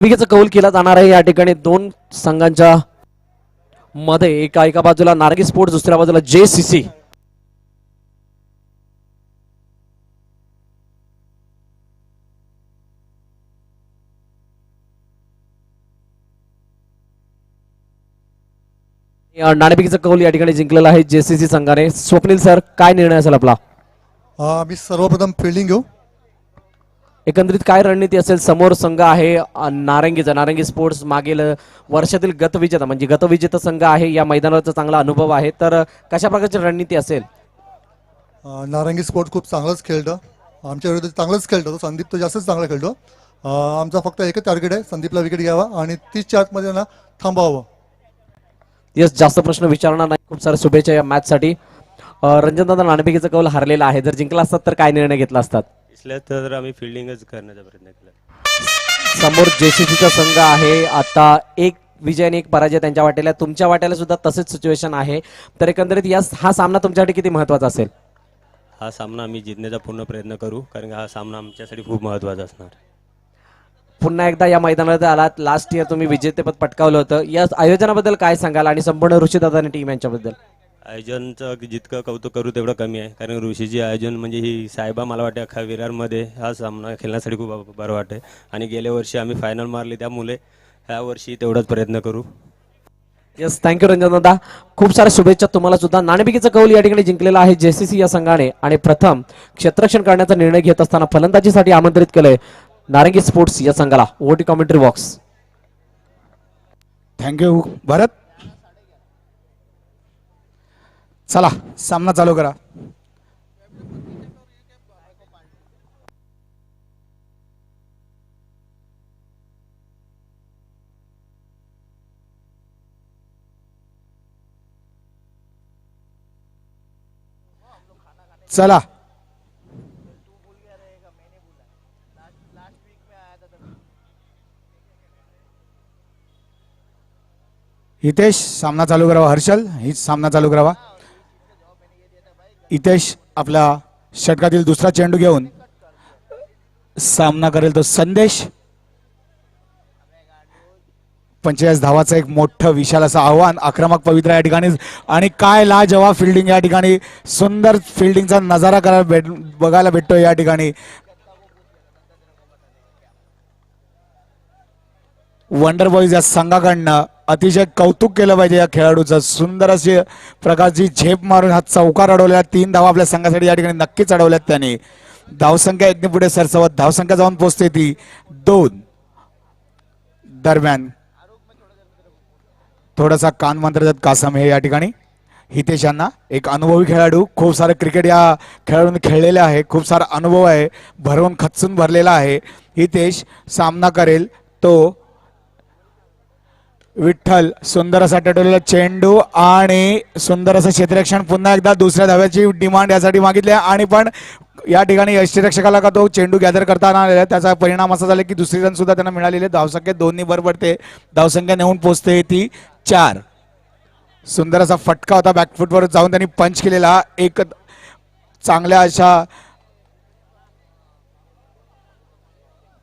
भूमिकेचा कौल केला जाणार आहे या ठिकाणी दोन संघांच्या मध्ये एका बाजूला नारंगी स्पोर्ट्स दुसऱ्या बाजूला JCC नाणेफेकीचा कौल या ठिकाणी जिंकलेला आहे JCC संघाने। स्वप्नील सर काय निर्णय असेल आपला? मी सर्वप्रथम फिल्डिंग घेऊ। एकंदरीत काय रणनीती असेल? समोर संघ आहे नारंगीचा, नारंगी स्पोर्ट्स मागील वर्षातील गतविजेता म्हणजे गतविजेता संघ आहे, या मैदानाचा चांगला अनुभव आहे, तर कशा प्रकारची रणनीती असेल? नारंगी स्पोर्ट खूप चांगलंच खेळतं, आमच्या विरुद्ध चांगलंच खेळतो, संदीप तर जास्तच चांगला खेळतो। आमचा फक्त एकच टार्गेट आहे, संदीपला विकेट घ्यावा आणि 30 मध्ये ना थांबावं। यस, जास्त प्रश्न विचारणार नाही, खूप साऱ्या शुभेच्छा या मॅच साठी। रंजनदादा नाणेफेकीचा कौल हरलेला आहे, जर जिंकला असतात तर काय निर्णय घेतला असतात? इसलिए तर आम्ही फिल्डिंगच करण्याचा प्रयत्न केला। समोर JCCचा संघ आहे, आता एक विजय आणि एक पराजय त्यांच्या वाटेला, तुमच्या वाटेला सुद्धा तसेच सिच्युएशन आहे, तर एकंदरीत हा सामना तुमच्यासाठी किती महत्त्वाचा असेल? हा सामना आम्ही जिंकण्याचा पूर्ण प्रयत्न करू, कारण हा सामना आमच्यासाठी खूप महत्त्वाचा असणार। पुन्हा एकदा या मैदानात आलात, लास्ट इयर तुम्ही विजेतेपद पटकावलं होतं, या आयोजनाबद्दल काय सांगाल आणि संपूर्ण ऋषीदादा आणि टीम यांच्याबद्दल? आयोजनचं जितकं कौतुक करू तेवढं कमी आहे, कारण ऋषीजी आयोजन म्हणजे ही साहेबा मला वाटते अख्खा विरारमध्ये हा सामना खेळण्यासाठी खूप बरं वाटते, आणि गेल्या वर्षी आम्ही फायनल मारली, त्यामुळे ह्या वर्षी तेवढाच प्रयत्न करू। यस, थँक्यू रंजनदादा, खूप साऱ्या शुभेच्छा तुम्हाला सुद्धा। नाणेफेकीचा कौल या ठिकाणी जिंकलेला आहे JCC या संघाने, आणि प्रथम क्षेत्ररक्षण करण्याचा निर्णय घेत असताना फलंदाजीसाठी आमंत्रित केलंय नारंगी स्पोर्ट्स या संघाला। ओटी कॉमेंट्री बॉक्स। थँक्यू भरत। चला सामना चालू करा। चला हितेश सामना चालू करावा, हर्षल ही सामना चालू करावा। हितेश आपला षटकातील दुसरा चेंडू घेऊन सामना करेल तो संदेश। 45 धावाचं एक मोठं विशाल असं आव्हान, आक्रमक पवित्र या ठिकाणी, आणि काय लाजवाब फिल्डिंग या ठिकाणी, सुंदर फिल्डिंगचा नजारा बघायला भेटतोय या ठिकाणी। वंडर बॉईज या संघाकडनं अतिशय कौतुक केलं पाहिजे या खेळाडूचं, सुंदर अशी प्रकारची झेप मारून हा चौकार अडवल्या, 3 धावा आपल्या संघासाठी या ठिकाणी नक्कीच अडवल्यात त्यांनी। धावसंख्या एकने पुढे सरसवत धावसंख्या जाऊन पोहोचते ती 2 दरम्यान। थोडासा कान मंत्रजात कासम हे या ठिकाणी हितेश यांना, एक अनुभवी खेळाडू, खूप सारे क्रिकेट या खेळाडूंनी खेळलेले आहे, खूप सारा अनुभव आहे, भरवून खचून भरलेला आहे। हितेश सामना करेल तो विठ्ठल, सुंदर असा टटवलेला चेंडू आणि सुंदर असं क्षेत्ररक्षण, पुन्हा एकदा दुसऱ्या धाव्याची डिमांड यासाठी मागितली, आणि पण या ठिकाणी यष्टीरक्षकाला का तो चेंडू गॅदर करताना आलेला, त्याचा परिणाम असा झाला की दुसरी रन सुद्धा त्यांना मिळालेले। धावसंख्या दोन्ही बरोबर ते धावसंख्या नेऊन पोहोचते ती 4। सुंदर असा फटका होता, बॅकफुटवर जाऊन त्यांनी पंच केलेला, एक चांगल्या अशा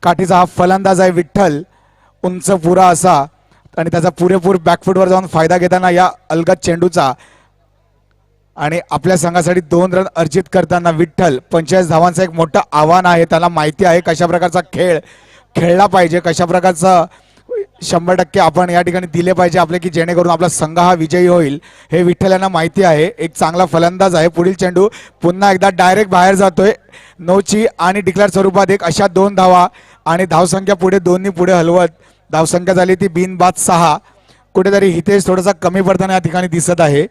काठीचा हा फलंदाज आहे विठ्ठल, उंच पुरा असा, आणि त्याचा पुरेपूर बॅकफुटवर जाऊन फायदा घेताना या अलगद चेंडूचा, आणि आपल्या संघासाठी 2 रन अर्जित करताना विठ्ठल। 45 धावांचं एक मोठं आव्हान आहे, त्याला माहिती आहे कशा प्रकारचा खेळ खेळला पाहिजे, कशा प्रकारचा 100% आपण या ठिकाणी दिले पाहिजे आपले, की जेणेकरून आपला संघ हा विजयी होईल, हे विठ्ठल यांना माहिती आहे। एक चांगला फलंदाज आहे, पुढील चेंडू पुन्हा एकदा डायरेक्ट बाहेर जातोय, नोची आणि डिक्लेअर स्वरूपात एक, अशा 2 धावा, आणि धावसंख्या पुढे दोन्ही पुढे हलवत धावसंख्या झाली ती बिनबाद 6। कुठेतरी हितेश थोडासा कमी पडताना या ठिकाणी दिसत आहे,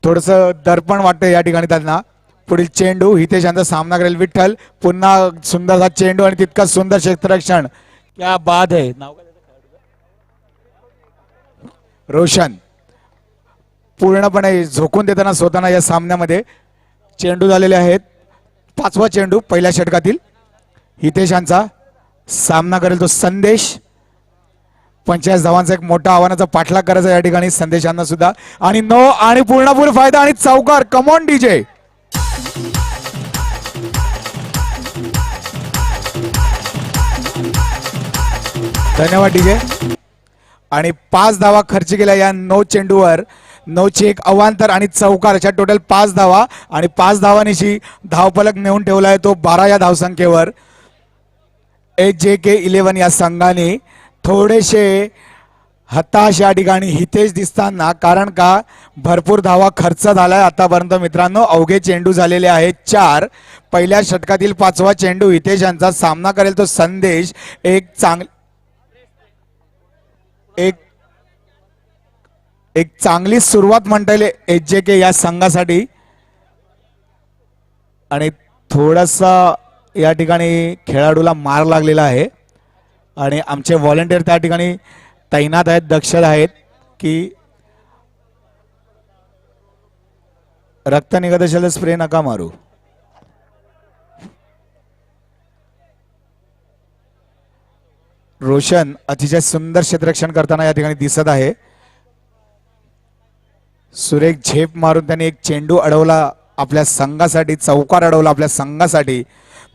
थोडंसं दर्पण वाटतं या ठिकाणी त्यांना। पुढील चेंडू हितेश यांचा सामना करेल विठ्ठल, पुन्हा सुंदरसा चेंडू आणि तितका सुंदर क्षेत्ररक्षण, क्या बात है। रोशन पूर्णपणे झोकून देताना स्वतःना या सामन्यामध्ये चेंडू झालेले आहेत। 5वा चेंडू पहिल्या षटकातील, हितेश यांचा सामना करेल तो संदेश। 45 धावांचा एक मोठा आव्हानाचा पाठलाग करायचा या ठिकाणी संदेशांना सुद्धा, आणि नो, आणि पूर्णपूर फायदा आणि चौकार। Come on DJ. धन्यवाद डीजे. आणि 5 धावा खर्च केल्या या 9 चेंडूवर. 9ची एक अवांतर आणि चौकार अशा टोटल 5 धावा आणि 5 धावांनिशी धावफलक नेऊन ठेवलाय तो 12 या धावसंख्येवर. HJK11 या संघाने थोडेसे हताश या ठिकाणी हितेश दिसताना, कारण का भरपूर धावा खर्च झालाय आतापर्यंत मित्रांनो. अवघे चेंडू झालेले आहेत 4. पहिल्या षटकातील 5वा चेंडू हितेश यांचा सामना करेल तो संदेश. एक चांगली सुरुवात म्हणता येईल HJK या संघासाठी. आणि थोडासा या ठिकाणी खेळाडूला मार लागलेला आहे आणि आमचे व्हॉलेंटियर त्या ठिकाणी तैनात आहेत, दक्ष आहेत की रक्त निघत असेल तर स्प्रे नका मारू. रोशन अतिशय सुंदर क्षेत्ररक्षण करताना या ठिकाणी दिसत आहे. सुरेख झेप मारून त्यांनी एक चेंडू अडवला आपल्या संघासाठी, चौकार अडवला आपल्या संघासाठी.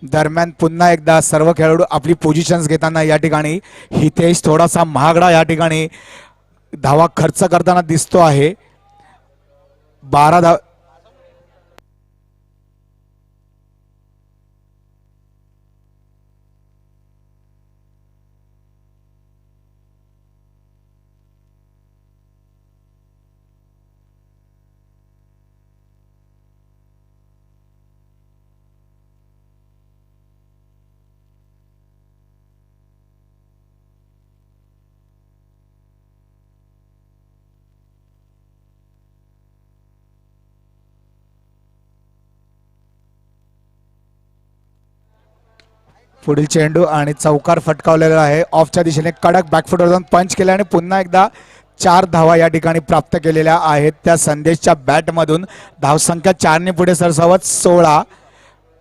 दरम्यान पुन्हा एकदा सर्व खेळाडू आपली पोझिशन्स घेताना या ठिकाणी हितेश थोडासा महागडा या ठिकाणी धावा खर्च करताना दिसतो आहे. 12 धाव पुढील चेंडू आणि चौकार फटकावलेला आहे. ऑफच्या दिशेने कडक बॅकफुटवर जाऊन पंच केला आणि पुन्हा एकदा 4 धावा या ठिकाणी प्राप्त केलेल्या आहेत त्या संदेशच्या बॅटमधून. धावसंख्या 4 ने पुढे सरसावत 16.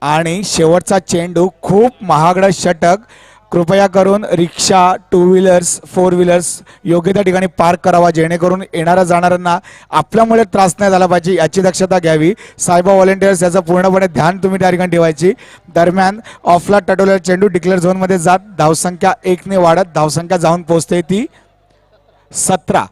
आणि शेवटचा चेंडू खूप महागडं षटक. कृपया करून रिक्षा, 2 व्हीलर्स, 4 व्हीलर्स योग्य त्या ठिकाणी पार्क करावा, जेणेकरून येणाऱ्या जाणाऱ्यांना आपल्यामुळे त्रास नाही झाला पाहिजे याची दक्षता घ्यावी. सायबा व्हॉलेंटियर्स याचं पूर्णपणे ध्यान तुम्ही त्या ठिकाणी ठेवायची. दरम्यान ऑफला टटवलेला चेंडू डिक्लेअर झोनमध्ये जात धावसंख्या 1 ने वाढत धावसंख्या जाऊन पोहोचते ती 17.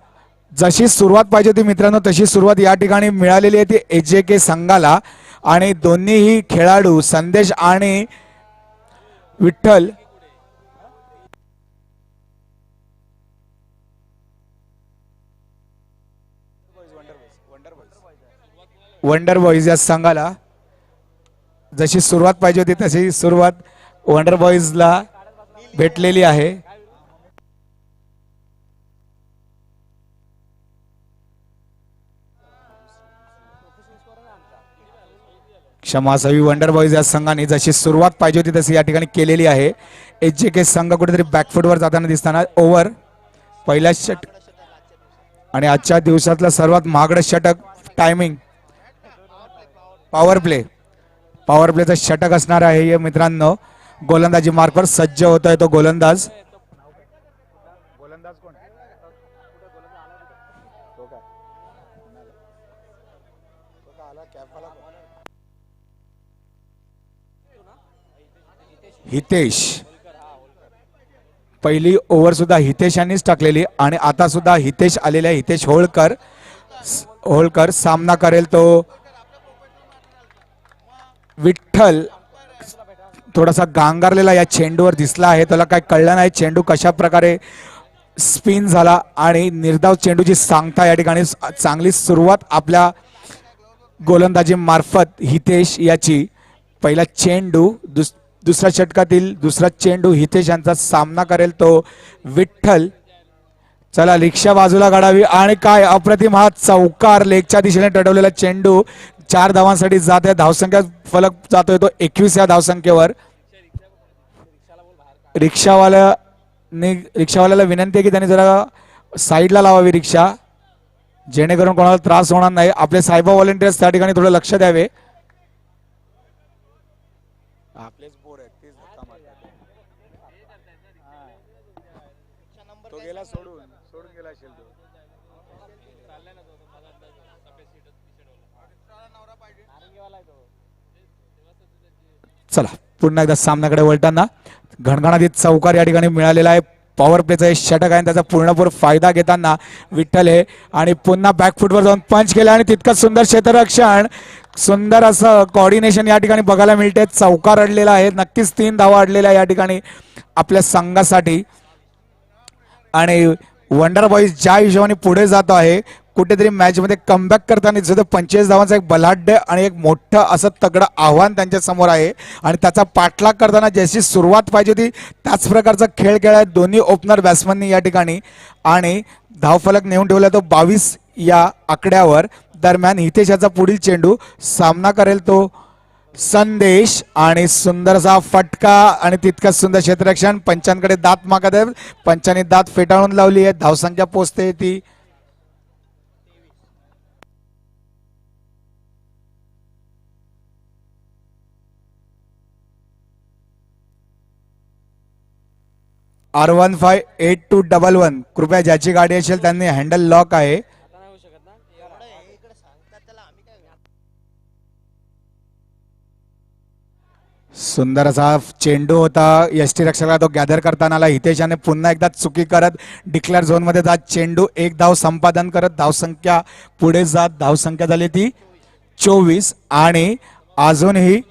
जशी सुरुवात पाहिजे होती मित्रांनो तशी सुरुवात या ठिकाणी मिळालेली आहे ती HJK संघाला. आणि दोन्हीही खेळाडू संदेश आणि विठ्ठल वंडर बॉईज या संघाला जशी सुरुवात पाहिजे होती तशी सुरुवात वंडर बॉईजला भेटलेली आहे. क्षमा असावी. वंडर बॉईज या संघाने जशी सुरुवात पाहिजे होती तशी या ठिकाणी केलेली आहे. HJK संघ कुठेतरी बॅकफुटवर जाताना दिसताना. ओव्हर पहिल्या षटक आणि आजच्या दिवसातलं सर्वात महागडं षटक. टायमिंग पॉवर प्लेचं षटक असणार आहे मित्रांनो. गोलंदाजी मार्कवर सज्ज होतोय तो गोलंदाज. हितेश. पहिली ओव्हर सुद्धा हितेश यांनीच टाकलेली आणि आता सुद्धा हितेश आलेला आहे. हितेश होळकर सामना करेल तो विठ्ठल. थोडासा गांगारलेला या चेंडूवर दिसला आहे. त्याला काय कळलं नाही चेंडू कशा प्रकारे स्पिन झाला आणि निर्धाव चेंडूची सांगता या ठिकाणी. चांगली सुरुवात आपल्या गोलंदाजी मार्फत हितेश याची. पहिला चेंडू दुसऱ्या षटकातील दुसरा चेंडू हितेश यांचा सामना करेल तो विठ्ठल. चला रिक्षा बाजूला काढावी आणि काय अप्रतिम हा चौकार. लेगच्या दिशेने टटवलेला चेंडू 4 धावांसाठी जात आहे. धावसंख्या फलक जातोय तो 21 या धावसंख्येवर. रिक्षावाल्याला विनंती आहे की त्यांनी जरा साईडला लावावी रिक्षा, जेणेकरून कोणाला त्रास होणार नाही. आपले सायबा व्हॉलेंटियर्स त्या ठिकाणी थोडं लक्ष द्यावे. चला पुन्हा एकदा सामन्याकडे वळताना घणघणाटीत चौकार या ठिकाणी मिळालेला आहे. पॉवर प्लेचा हे षटक आहे आणि त्याचा पूर्णपूर फायदा घेताना विठ्ठल हे आणि पुन्हा बॅकफुटवर जाऊन पंच केलं आणि तितकंच सुंदर क्षेत्ररक्षण, सुंदर असं कॉर्डिनेशन या ठिकाणी बघायला मिळते. चौकार अडलेला आहे, नक्कीच 3 धावा अडलेल्या या ठिकाणी आपल्या संघासाठी. आणि वंडर बॉईज ज्या हिशोबाने पुढे जात आहे, कुठेतरी मॅच मध्ये कमबॅक करताना दिसत 25 धावांचा एक बलाढ्य आणि एक मोठं असं तगडं आव्हान त्यांच्या समोर आहे. आणि त्याचा पाठलाग करताना जशी सुरुवात पाहिजे होती त्याच प्रकारचा खेळ खेळाय दोन्ही ओपनर बॅट्समननी या ठिकाणी. आणि धावफलक नेऊन ठेवला तो 22 या आकड्यावर. दरम्यान हितेश याचा पुढील चेंडू सामना करेल तो संदेश आणि सुंदरसा फटका आणि तितकंच सुंदर क्षेत्ररक्षण. पंचांकडे दात मागत आहे, पंचांनी दात फेटाळून लावली आहे. धावसंख्या पोचते ती R158211. कृपया ज्याची गाडी असेल त्यांनी हँडल लॉक आहे. सुंदर असा चेंडू होता, यष्टी रक्षकाला तो गॅदर करताना आला. हितेशाने पुन्हा एकदा चुकी करत डिक्लेअर झोन मध्ये जात चेंडू 1 धाव संपादन करत धावसंख्या पुढे जात. धावसंख्या झाली ती 24 आणि अजूनही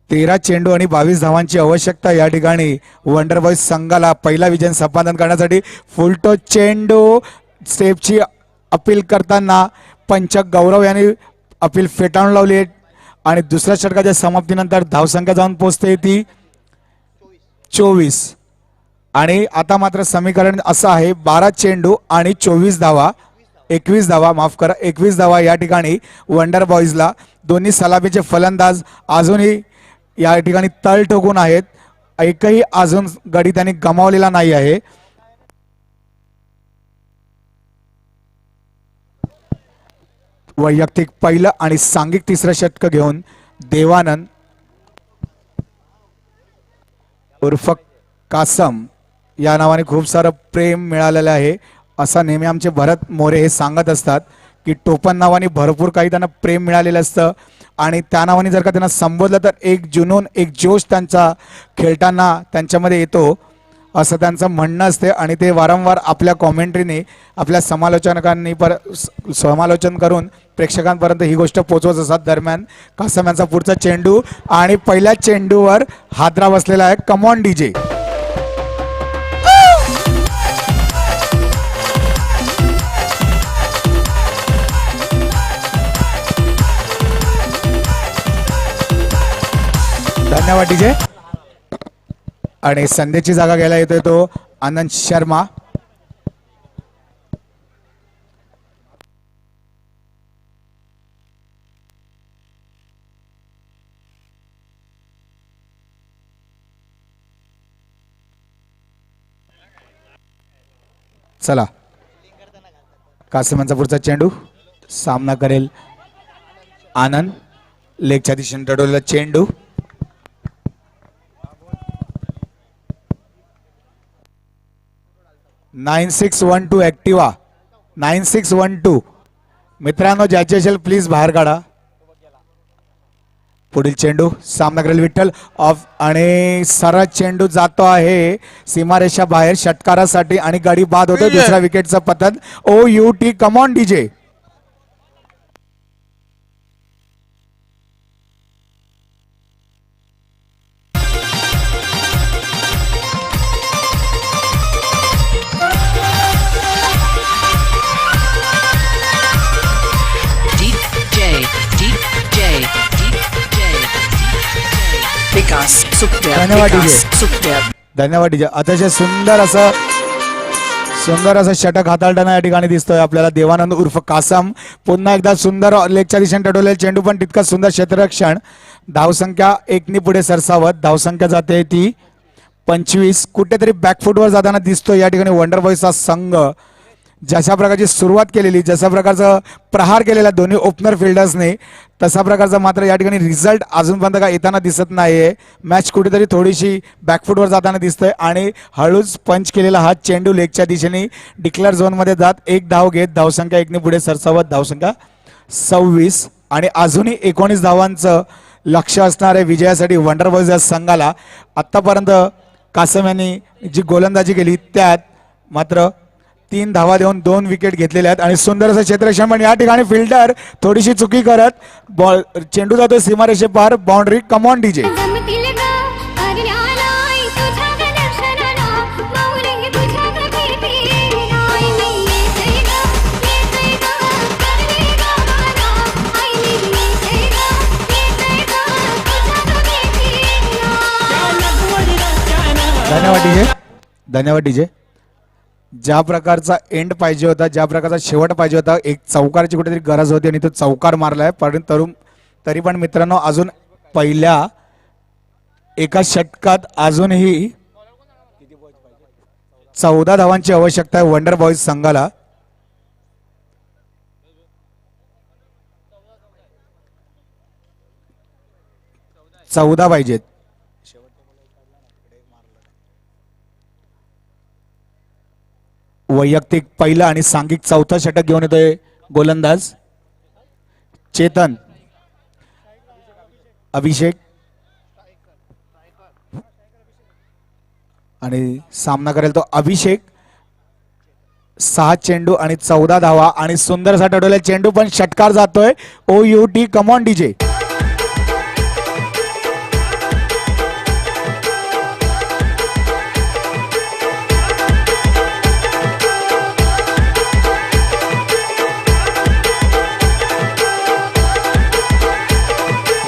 तेरा चेंडू आणि 22 धावांची आवश्यकता या ठिकाणी वंडर बॉईज संघाला पहिला विजय संपादन करण्यासाठी. फुलटो चेंडू स्टेपची अपील करताना पंच गौरव यांनी अपील फेटाळून लावली आहे. आणि दुसऱ्या षटकाच्या समाप्तीनंतर धावसंख्या जाऊन पोहोचते ती 24. आणि आता मात्र समीकरण असं आहे 12 चेंडू आणि 24 धावा, 21 धावा, माफ करा 21 धावा या ठिकाणी वंडर बॉईजला. दोन्ही सलामीचे फलंदाज अजूनही या ठिकाणी तळ ठोकून आहेत. एकही अजून गडी त्यांनी गमावलेला नाही आहे. वैयक्तिक पहिलं आणि सांघिक तिसरं षटक घेऊन देवानंद उर्फ कासम या नावाने खूप सारं प्रेम मिळालेलं आहे. असा नेहमी आमचे भरत मोरे हे सांगत असतात की टोपण नावाने भरपूर काही त्यांना प्रेम मिळालेलं असतं आणि त्या नावाने जर का त्यांना संबोधलं तर एक जुनून, एक जोश त्यांचा खेळताना त्यांच्यामध्ये येतो असं त्यांचं म्हणणं असते. आणि ते वारंवार आपल्या कॉमेंट्रीने आपल्या समालोचकांनी समालोचन करून प्रेक्षकांपर्यंत ही गोष्ट पोहोचवत असतात. दरम्यान कासम यांचा पुढचा चेंडू आणि पहिल्या चेंडूवर हादरा बसलेला आहे. Come on DJ. धन्यवाद डीजे. आणि संदेशची जागा घ्यायला येतोय तो आनंद शर्मा. चला कासम यांचा पुढचा चेंडू सामना करेल आनंद. लेगच्या दिशेने टडवलेला चेंडू 9612 ऍक्टिवा 9612. मित्रांनो ज्याचे असेल प्लीज बाहेर काढा. पुढील चेंडू सामना करेल विठ्ठल ऑफ आणि सरळ चेंडू जातो आहे सीमारेषा बाहेर षटकारासाठी आणि गाडी बाद होते. दुसऱ्या विकेटचं पतन. OUT. Come on DJ. धन्यवाद डीजे. धन्यवाद डीजे. अतिशय सुंदर असं षटक हाताळताना या ठिकाणी दिसतोय आपल्याला देवानंद उर्फ कासम. पुन्हा एकदा सुंदर लेगच्या दिशेने टडवलेला चेंडू पण तितकंच सुंदर क्षेत्ररक्षण. धावसंख्या 1 पुढे सरसावत. धावसंख्या जाते ती 25. कुठेतरी बॅकफुटवर जाताना दिसतोय या ठिकाणी वंडर बॉईजचा संघ. जशा प्रकारची सुरुवात केलेली, जशा प्रकारचा प्रहार केलेला दोन्ही ओपनर फिल्डर्सने, तसा प्रकारचा मात्र या ठिकाणी रिझल्ट अजूनपर्यंत काय येताना दिसत नाहीये. मॅच कुठेतरी थोडीशी बॅकफुटवर जाताना दिसतंय आणि हळूच पंच केलेला हा चेंडू लेगच्या दिशेने डिक्लेअर झोनमध्ये जात 1 धाव घेत धावसंख्या 1 पुढे सरसावत. धावसंख्या 26 आणि अजूनही 19 धावांचं लक्ष असणार आहे विजयासाठी वंडर बॉयज या संघाला. आतापर्यंत कासम यांनी जी गोलंदाजी केली त्यात मात्र 3 धावा देऊन 2 विकेट घेतलेल्या आहेत आणि सुंदर असं क्षेत्ररक्षण. पण या ठिकाणी फिल्डर थोडीशी चुकी करत बॉल चेंडू जातो सीमारेषे पार. बाउंड्री. Come on DJ. धन्यवाद डीजे. धन्यवाद डीजे. ज्या प्रकारचा एंड पाहिजे होता, ज्या प्रकारचा शेवट पाहिजे होता, एक चौकारची कुठेतरी गरज होती आणि तो चौकार मारलाय. पण तरी पण मित्रांनो अजून पहिल्या एका षटकात अजूनही 14 धावांची आवश्यकता आहे वंडर बॉयज संघाला. चौदा पाहिजेत. वैयक्तिक पहिला आणि सांघिक चौथा षटक घेऊन येतोय गोलंदाज चेतन. अभिषेक आणि सामना करेल तो अभिषेक. 6 चेंडू आणि 14 धावा आणि सुंदर असा टोटल चेंडू पण षटकार जातोय. OUT. Come on DJ.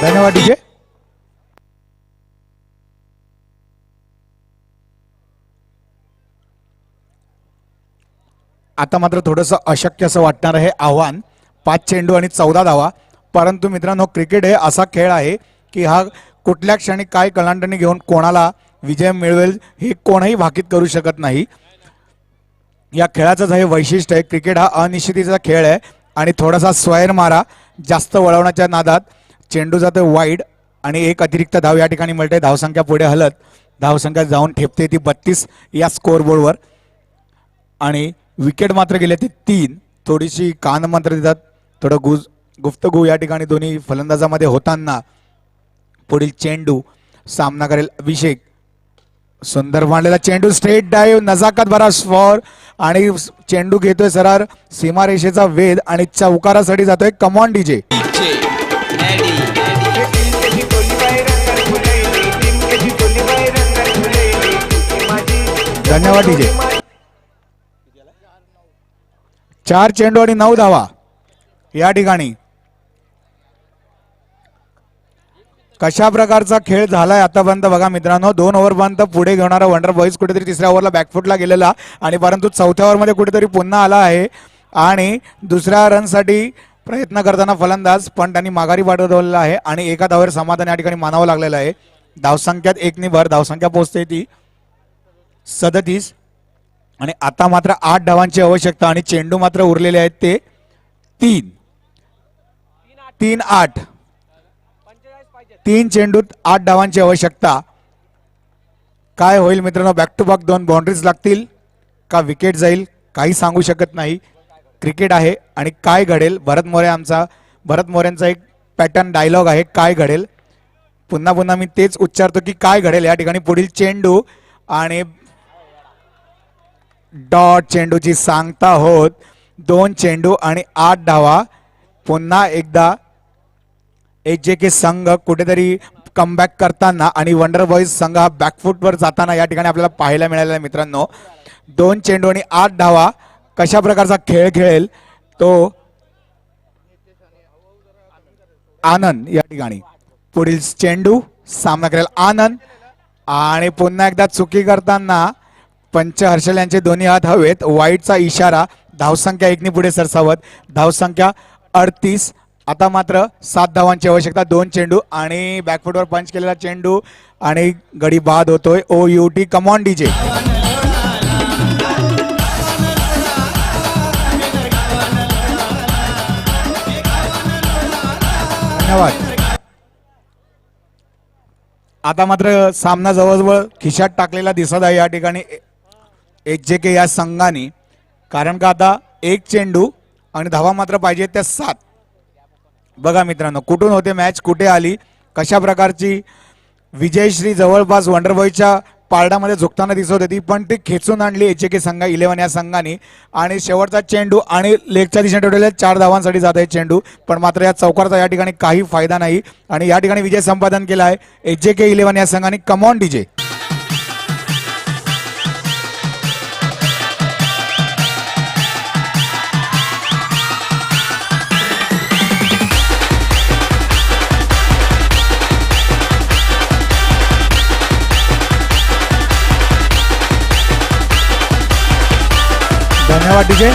धन्यवाद डीजे. आता मात्र थोडंसं अशक्य असं वाटणार आहे आव्हान. 5 चेंडू आणि 14 धावा. परंतु मित्रांनो क्रिकेट हे असा खेळ आहे की हा कुठल्या क्षणी काय कलांडणी घेऊन कोणाला विजय मिळवेल हे कोणही भाकीत करू शकत नाही. या खेळाचं हे वैशिष्ट्य आहे. क्रिकेट हा अनिश्चितीचा खेळ आहे आणि थोडासा स्वैर मारा जास्त वळवण्याच्या नादात चेंडू जातोय वाईड आणि एक अतिरिक्त धाव या ठिकाणी मिळते. धावसंख्या पुढे हलत धावसंख्या जाऊन ठेपते ती 32 या स्कोअरबोर्डवर आणि विकेट मात्र गेले ते 3. थोडीशी कान मात्र देतात. थोडं गुफ्तगू या ठिकाणी दोन्ही फलंदाजामध्ये होताना. पुढील चेंडू सामना करेल अभिषेक. सुंदर मांडलेला चेंडू. स्ट्रेट डाईव्ह नजाकत भरा फॉर आणि चेंडू घेतोय सरळ सीमारेषेचा वेध आणि चौकारासाठी जातोय. Come on DJ. धन्यवाद डीजे. 4 चेंडू आणि 9 धावा या ठिकाणी. कशा प्रकारचा खेळ झालाय आतापर्यंत बघा मित्रांनो. 2 ओव्हरपर्यंत पुढे घेणारा वंडर बॉईज कुठेतरी तिसऱ्या ओव्हरला बॅकफुटला गेलेला आणि परंतु चौथ्या ओव्हरमध्ये कुठेतरी पुन्हा आला आहे आणि दुसऱ्या रनसाठी प्रयत्न करताना फलंदाज पण त्यांनी माघारी पाठवलेला आहे आणि एका धावेवर समाधान या ठिकाणी मानावं लागलेलं आहे. धावसंख्यात 1 ने भर. धावसंख्या पोहोचते ती 37 आणि आता मात्र 8 धावांची आवश्यकता आणि चेंडू मात्र उरलेले आहेत ते 3-8. 3 चेंडूत 8 धावांची आवश्यकता. काय होईल मित्रांनो. बॅक टू बॅक 2 बाउंड्रीज लागतील का विकेट जाईल काही सांगू शकत नाही. क्रिकेट आहे आणि काय घडेल. भरत मोरेंचा एक पॅटर्न डायलॉग आहे काय घडेल. पुन्हा पुन्हा मी तेच उच्चारतो की काय घडेल या ठिकाणी. पुढील चेंडू आणि डॉट चेंडूची सांगता होत. 2 चेंडू आणि 8 धावा. पुन्हा एकदा HJK संघ कुठेतरी कमबॅक करताना आणि वंडर बॉईज संघ हा बॅकफुटवर जाताना या ठिकाणी आपल्याला पाहायला मिळालेला आहे मित्रांनो. 2 चेंडू आणि 8 धावा. कशा प्रकारचा खेळ खेळेल तो आनंद या ठिकाणी. पुढील चेंडू सामना करेल आनंद आणि पुन्हा एकदा चुकी करताना पंच हर्षल यांचे दोन्ही हात हवेत. वाईटचा इशारा. धावसंख्या 1 ने पुढे सरसावत. धावसंख्या 38. आता मात्र 7 धावांची आवश्यकता. 2 चेंडू आणि बॅकफुटवर पंच केलेला चेंडू आणि गडी बाद होतोय. OUT. Come on DJ. धन्यवाद. आता मात्र सामना जवळजवळ खिशात टाकलेला दिसत आहे या ठिकाणी HJK या संघाने. कारण का आता 1 चेंडू आणि धावा मात्र पाहिजे त्या 7. बघा मित्रांनो कुठून होते मॅच कुठे आली कशा प्रकारची विजयश्री जवळपास वंडरबॉयच्या पारडामध्ये झुकताना दिसत होती, पण ती खेचून आणली HJK संघ 11 या संघाने. आणि शेवटचा चेंडू आणि लेगच्या दिशेने ठेवलेल्या 4 धावांसाठी जात आहे चेंडू, पण मात्र या चौकारचा या ठिकाणी काही फायदा नाही. आणि या ठिकाणी विजय संपादन केला आहे HJK 11 या संघाने. Come on DJ. धन्यवाद DJ.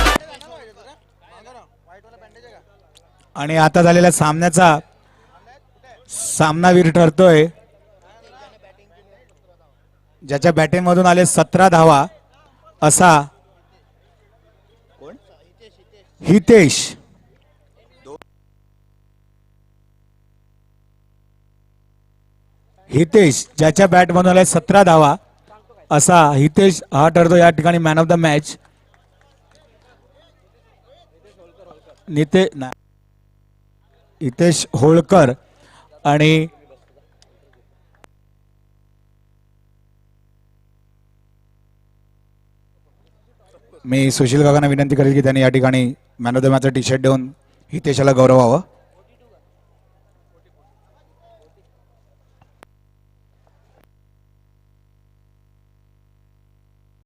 आणि आता झालेल्या सामन्याचा सामनावीर ठरतोय ज्याच्या बॅटिंग मधून आले 17 धावा असा हितेश. हितेश ज्याच्या बॅट मधून आले 17 धावा असा हितेश हा ठरतो या ठिकाणी man of the match. Hitesh Holkar. आणि मी सुशील काकांना विनंती करेल की त्यांनी या ठिकाणी मॅन ऑफ द मॅचचा टी शर्ट देऊन हितेशाला गौरवावं.